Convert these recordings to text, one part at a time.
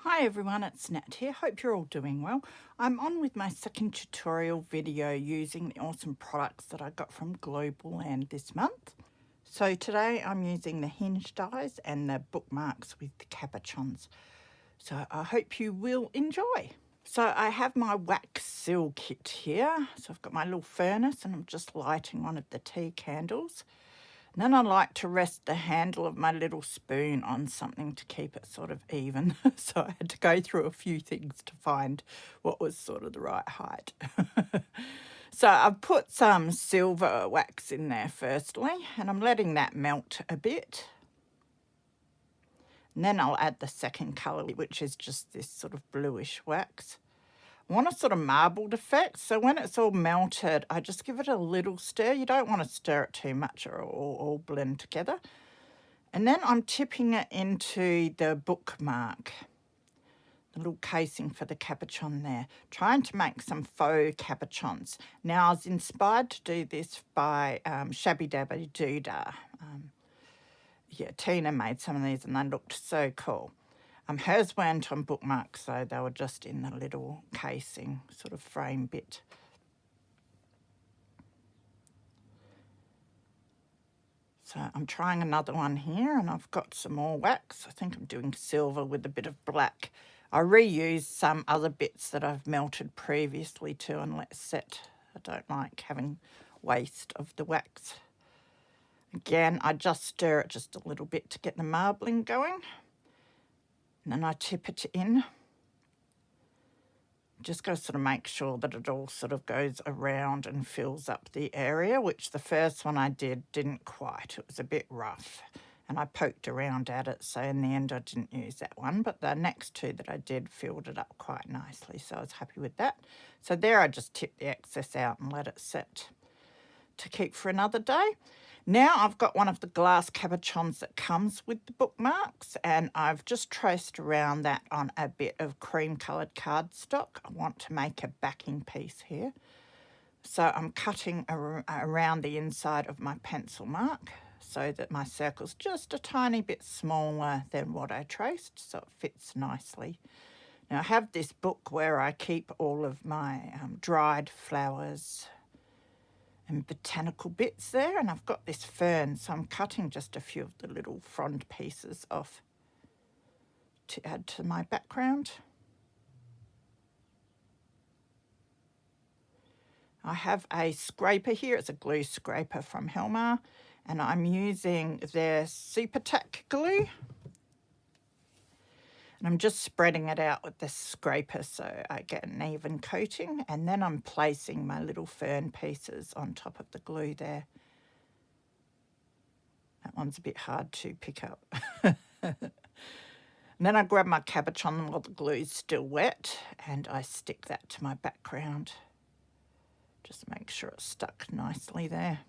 Hi everyone, it's Nat here. Hope you're all doing well. I'm on with my second tutorial video using the awesome products that I got from Globleland this month. So today I'm using the Hinged dies and the bookmarks with the Cabochons. So I hope you will enjoy. So I have my wax seal kit here. So I've got my little furnace and I'm just lighting one of the tea candles. And then I like to rest the handle of my little spoon on something to keep it sort of even. So I had to go through a few things to find what was sort of the right height. So I've put some silver wax in there firstly, and I'm letting that melt a bit. And then I'll add the second colour, which is just this sort of bluish wax. I want a sort of marbled effect, so when it's all melted, I just give it a little stir. You don't want to stir it too much or it'll all blend together. And then I'm tipping it into the bookmark, the little casing for the cabochon there, trying to make some faux cabochons. Now, I was inspired to do this by Shabby Dabby Doodah. Tina made some of these and they looked so cool. Hers weren't on bookmarks, so they were just in the little casing sort of frame bit. So I'm trying another one here and I've got some more wax. I think I'm doing silver with a bit of black. I reused some other bits that I've melted previously too and let set. I don't like having waste of the wax. Again, I just stir it just a little bit to get the marbling going. And then I tip it in. Just got to sort of make sure that it all sort of goes around and fills up the area, which the first one I did didn't quite. It was a bit rough and I poked around at it. So in the end, I didn't use that one, but the next two that I did filled it up quite nicely. So I was happy with that. So there I just tipped the excess out and let it sit to keep for another day. Now I've got one of the glass cabochons that comes with the bookmarks and I've just traced around that on a bit of cream coloured cardstock. I want to make a backing piece here. So I'm cutting around the inside of my pencil mark so that my circle's just a tiny bit smaller than what I traced, so it fits nicely. Now I have this book where I keep all of my dried flowers and botanical bits there, and I've got this fern, so I'm cutting just a few of the little frond pieces off to add to my background. I have a scraper here. It's a glue scraper from Helmar, and I'm using their Super Tack glue. And I'm just spreading it out with the scraper so I get an even coating, and then I'm placing my little fern pieces on top of the glue there. That one's a bit hard to pick up. And then I grab my cabochon while the glue's still wet and I stick that to my background. Just make sure it's stuck nicely there.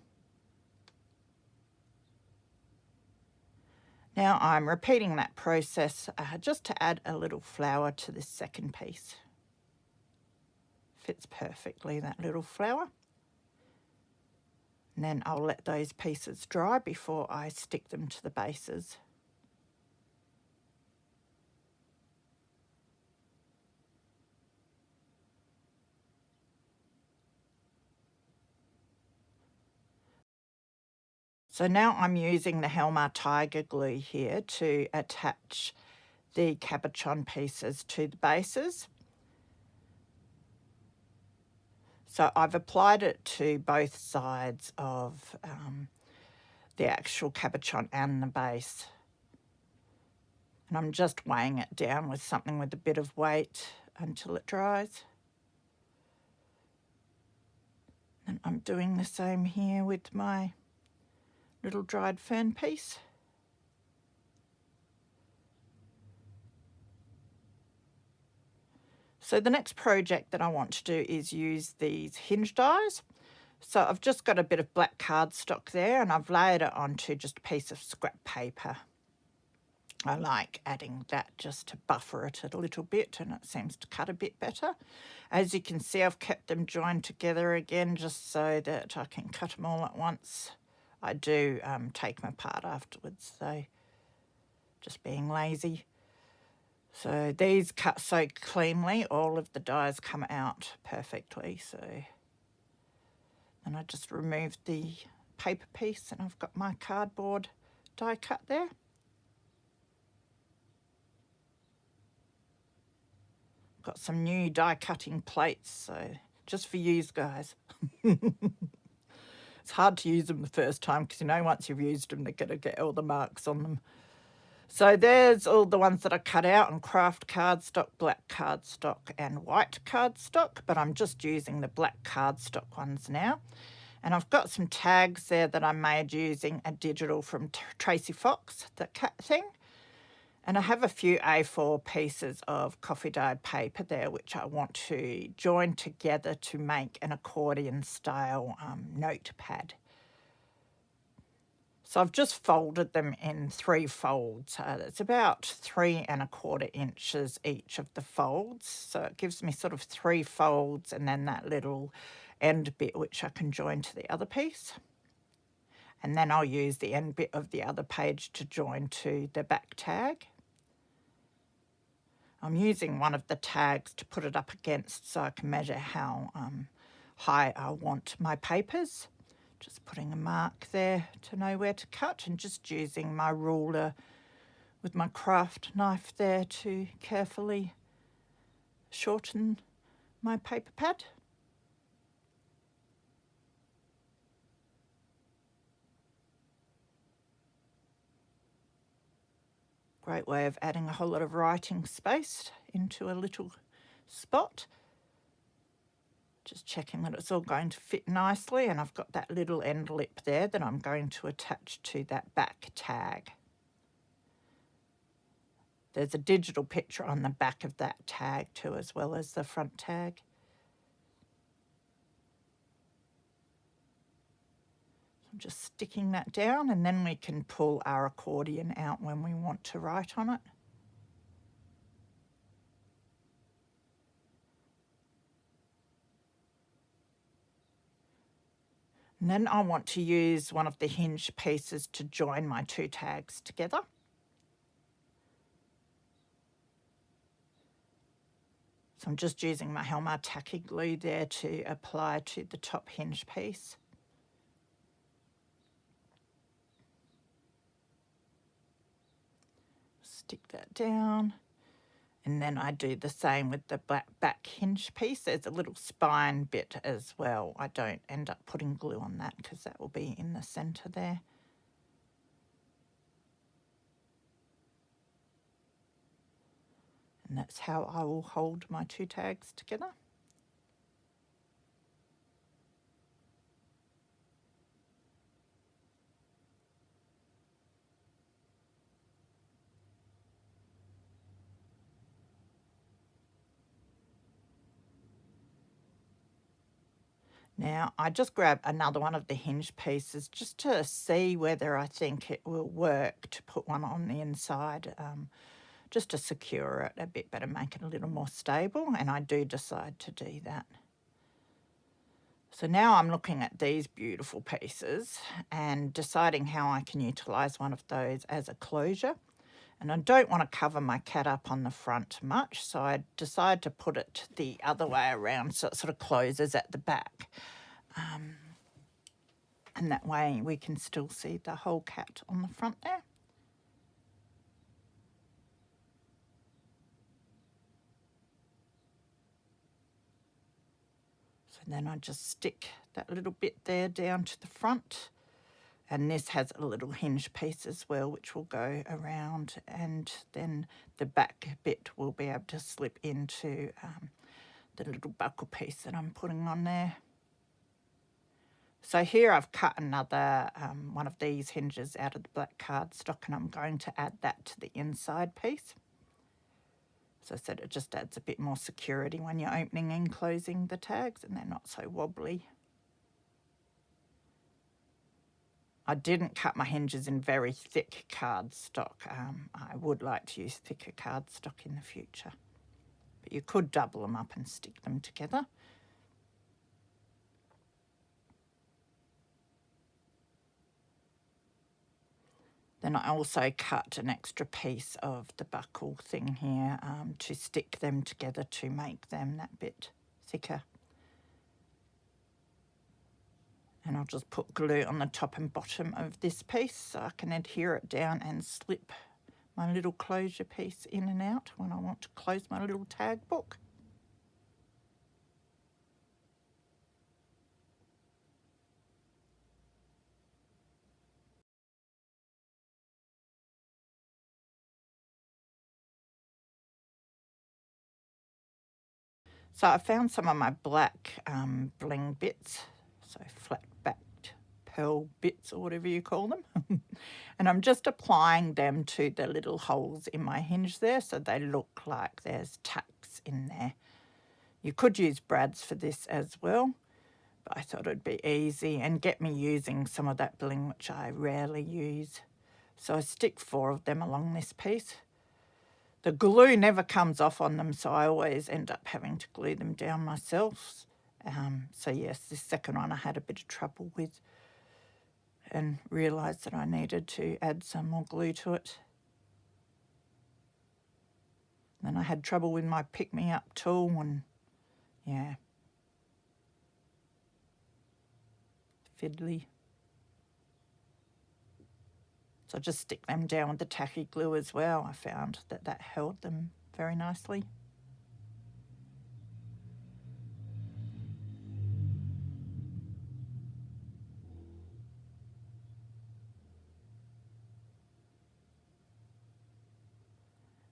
Now I'm repeating that process just to add a little flower to this second piece. Fits perfectly, that little flower. And then I'll let those pieces dry before I stick them to the bases. So now I'm using the Helmar Tiger glue here to attach the cabochon pieces to the bases. So I've applied it to both sides of the actual cabochon and the base. And I'm just weighing it down with something with a bit of weight until it dries. And I'm doing the same here with my little dried fern piece. So the next project that I want to do is use these Hinged dies. So I've just got a bit of black cardstock there and I've layered it onto just a piece of scrap paper. I like adding that just to buffer it a little bit and it seems to cut a bit better. As you can see, I've kept them joined together again just so that I can cut them all at once. I do take them apart afterwards, so just being lazy. So these cut so cleanly, all of the dies come out perfectly. So then I just removed the paper piece and I've got my cardboard die cut there. Got some new die cutting plates, so just for yous guys. It's hard to use them the first time because you know once you've used them they're going to get all the marks on them. So there's all the ones that I cut out on craft cardstock, black cardstock and white cardstock, but I'm just using the black cardstock ones now. And I've got some tags there that I made using a digital from Tracy Fox, the cat thing. And I have a few A4 pieces of coffee dyed paper there which I want to join together to make an accordion style notepad. So I've just folded them in 3 folds. It's about 3¼ inches each of the folds. So it gives me sort of 3 folds and then that little end bit which I can join to the other piece. And then I'll use the end bit of the other page to join to the back tag. I'm using one of the tags to put it up against so I can measure how high I want my papers. Just putting a mark there to know where to cut and just using my ruler with my craft knife there to carefully shorten my paper pad. Great way of adding a whole lot of writing space into a little spot. Just checking that it's all going to fit nicely, and I've got that little end lip there that I'm going to attach to that back tag. There's a digital picture on the back of that tag too, as well as the front tag. I'm just sticking that down, and then we can pull our accordion out when we want to write on it. And then I want to use one of the hinged pieces to join my 2 tags together. So I'm just using my Helmar tacky glue there to apply to the top hinge piece. Stick that down. And then I do the same with the back hinge piece. There's a little spine bit as well. I don't end up putting glue on that because that will be in the center there. And that's how I will hold my 2 tags together. Now, I just grab another one of the hinge pieces just to see whether I think it will work to put one on the inside, just to secure it a bit better, make it a little more stable, and I do decide to do that. So now I'm looking at these beautiful pieces and deciding how I can utilise one of those as a closure. And I don't want to cover my cat up on the front much, so I decide to put it the other way around so it sort of closes at the back. And that way we can still see the whole cat on the front there. So then I just stick that little bit there down to the front. And this has a little hinge piece as well, which will go around, and then the back bit will be able to slip into the little buckle piece that I'm putting on there. So here I've cut another one of these hinges out of the black cardstock, and I'm going to add that to the inside piece. As I said, it just adds a bit more security when you're opening and closing the tags, and they're not so wobbly. I didn't cut my hinges in very thick cardstock. I would like to use thicker cardstock in the future. But you could double them up and stick them together. Then I also cut an extra piece of the buckle thing here to stick them together to make them that bit thicker. And I'll just put glue on the top and bottom of this piece so I can adhere it down and slip my little closure piece in and out when I want to close my little tag book. So I found some of my black bling bits, so flat backed pearl bits or whatever you call them. And I'm just applying them to the little holes in my hinge there so they look like there's tacks in there. You could use brads for this as well, but I thought it'd be easy and get me using some of that bling, which I rarely use. So I stick 4 of them along this piece. The glue never comes off on them, so I always end up having to glue them down myself. So yes, this second one I had a bit of trouble with and realised that I needed to add some more glue to it. Then I had trouble with my pick-me-up tool and yeah, fiddly. So I just stick them down with the tacky glue as well. I found that that held them very nicely.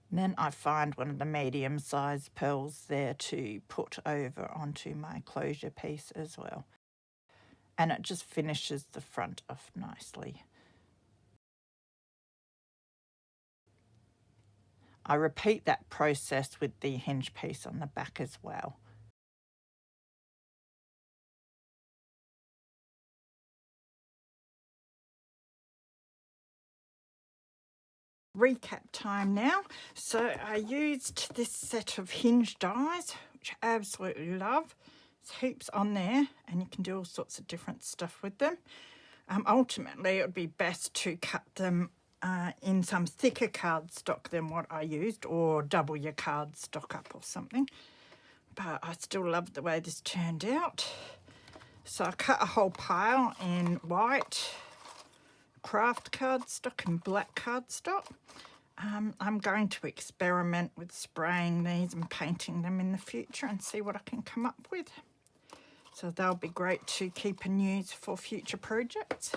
And then I find one of the medium-sized pearls there to put over onto my closure piece as well. And it just finishes the front off nicely. I repeat that process with the hinge piece on the back as well. Recap time now. So I used this set of hinge dies, which I absolutely love. There's heaps on there and you can do all sorts of different stuff with them. Ultimately, it would be best to cut them in some thicker cardstock than what I used, or double your cardstock up or something. But I still love the way this turned out. So I cut a whole pile in white craft cardstock and black cardstock. I'm going to experiment with spraying these and painting them in the future and see what I can come up with. So they'll be great to keep and use for future projects.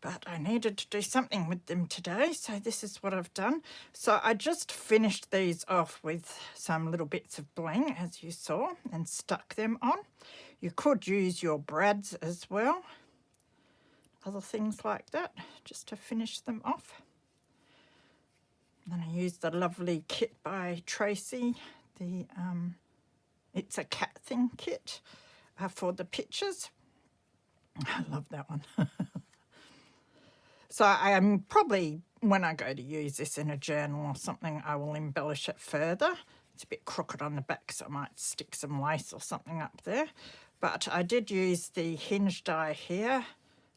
But I needed to do something with them today, so this is what I've done. So I just finished these off with some little bits of bling, as you saw, and stuck them on. You could use your brads as well, other things like that, just to finish them off. Then I used the lovely kit by Tracy, the It's a Cat Thing kit for the pictures. I love that one. So I am probably, when I go to use this in a journal or something, I will embellish it further. It's a bit crooked on the back, so I might stick some lace or something up there. But I did use the hinge die here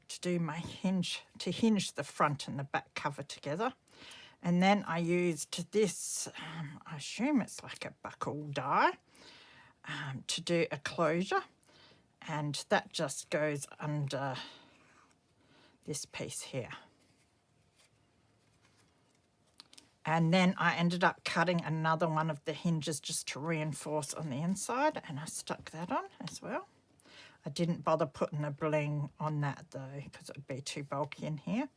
to do my hinge, to hinge the front and the back cover together. And then I used this, I assume it's like a buckle die, to do a closure. And that just goes under this piece here. And then I ended up cutting another one of the hinges just to reinforce on the inside, and I stuck that on as well. I didn't bother putting the bling on that though, because it would be too bulky in here.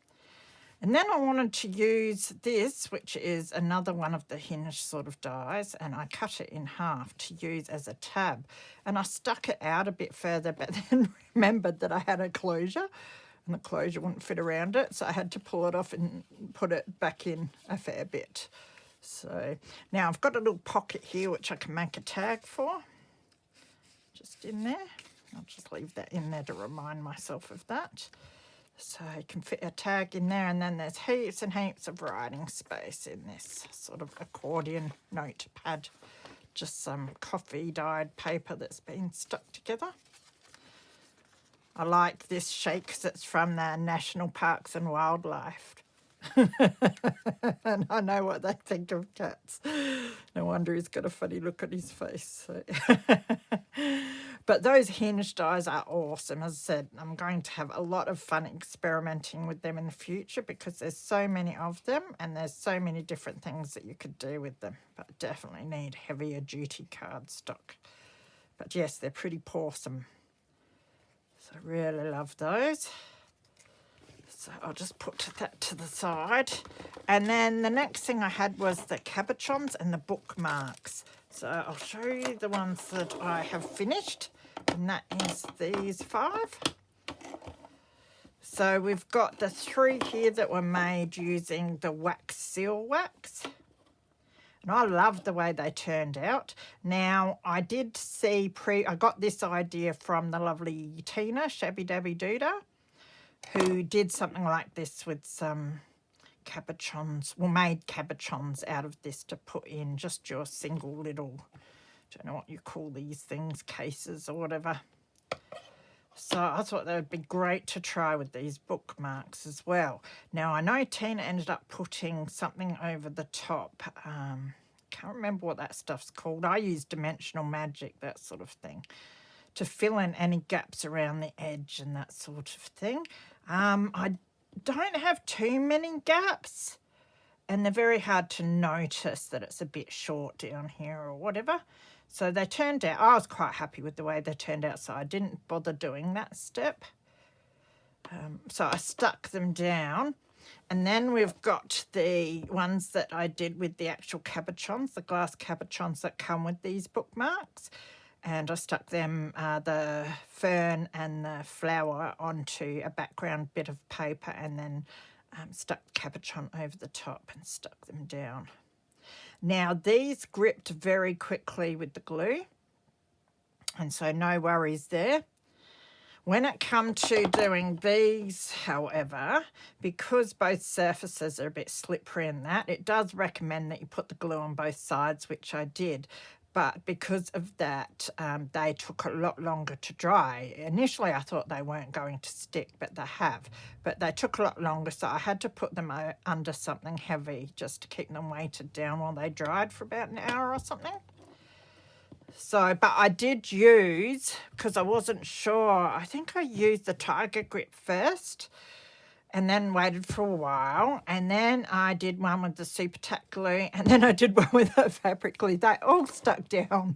And then I wanted to use this, which is another one of the hinge sort of dies, and I cut it in half to use as a tab. And I stuck it out a bit further, but then remembered that I had a closure, and the closure wouldn't fit around it, so I had to pull it off and put it back in a fair bit. So now I've got a little pocket here which I can make a tag for, just in there. I'll just leave that in there to remind myself of that. So you can fit a tag in there, and then there's heaps and heaps of writing space in this sort of accordion notepad. Just some coffee dyed paper that's been stuck together. I like this sheet because it's from the National Parks and Wildlife And I know what they think of cats. No wonder he's got a funny look on his face. So. But those Hinged eyes are awesome. As I said, I'm going to have a lot of fun experimenting with them in the future because there's so many of them and there's so many different things that you could do with them. But definitely need heavier duty cardstock. But yes, they're pretty awesome. So I really love those. So I'll just put that to the side. And then the next thing I had was the Cabochons and the bookmarks. So I'll show you the ones that I have finished. And that is these 5. So we've got the 3 here that were made using the wax seal wax. And I love the way they turned out. Now, I did see I got this idea from the lovely Tina, Shabby Dabby Doodah, who did something like this with some cabochons, well, made cabochons out of this to put in just your single little, don't know what you call these things, cases or whatever. So I thought that would be great to try with these bookmarks as well. Now, I know Tina ended up putting something over the top. Can't remember what that stuff's called. I use Dimensional Magic, that sort of thing, to fill in any gaps around the edge and that sort of thing. I don't have too many gaps, and they're very hard to notice that it's a bit short down here or whatever. So they turned out, I was quite happy with the way they turned out, so I didn't bother doing that step. So I stuck them down. And then we've got the ones that I did with the actual cabochons, the glass cabochons that come with these bookmarks. And I stuck them, the fern and the flower, onto a background bit of paper and then stuck the cabochon over the top and stuck them down. Now, these gripped very quickly with the glue, and so no worries there. When it comes to doing these, however, because both surfaces are a bit slippery in that, it does recommend that you put the glue on both sides, which I did. But because of that, they took a lot longer to dry. Initially, I thought they weren't going to stick, but they have. But they took a lot longer, so I had to put them under something heavy just to keep them weighted down while they dried for about an hour or something. So, but I did use, because I wasn't sure, I think I used the Tiger Grip first and then waited for a while, and then I did one with the Super Tack glue, and then I did one with the fabric glue. They all stuck down,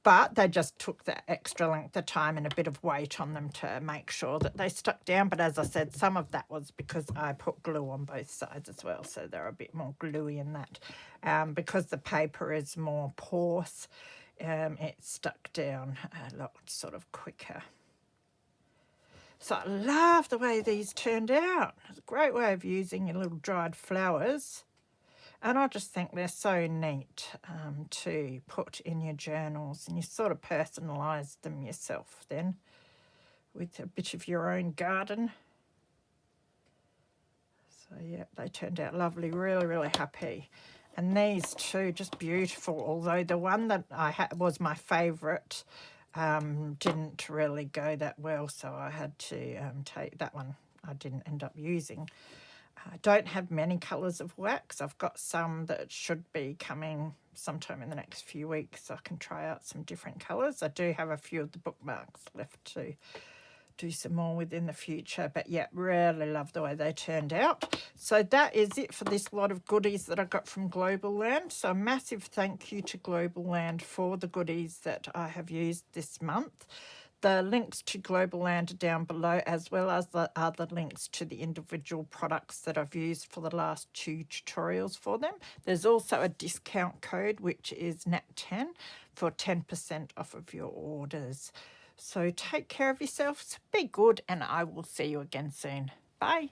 but they just took that extra length of time and a bit of weight on them to make sure that they stuck down. But as I said, some of that was because I put glue on both sides as well, so they're a bit more gluey in that. Because the paper is more porous, it stuck down a lot sort of quicker. So I love the way these turned out. It's a great way of using your little dried flowers. And I just think they're so neat to put in your journals, and you sort of personalise them yourself then with a bit of your own garden. So yeah, they turned out lovely, really, really happy. And these two, just beautiful, although the one that I had was my favourite, didn't really go that well, so I had to take that one. I didn't end up using. I don't have many colours of wax. I've got some that should be coming sometime in the next few weeks, so I can try out some different colours. I do have a few of the bookmarks left to do some more with in the future, but yeah, really love the way they turned out. So that is it for this lot of goodies that I got from Globleland. So a massive thank you to Globleland for the goodies that I have used this month. The links to Globleland are down below, as well as the other links to the individual products that I've used for the last 2 tutorials for them. There's also a discount code, which is NAT10 for 10% off of your orders. So take care of yourselves, be good, and I will see you again soon. Bye.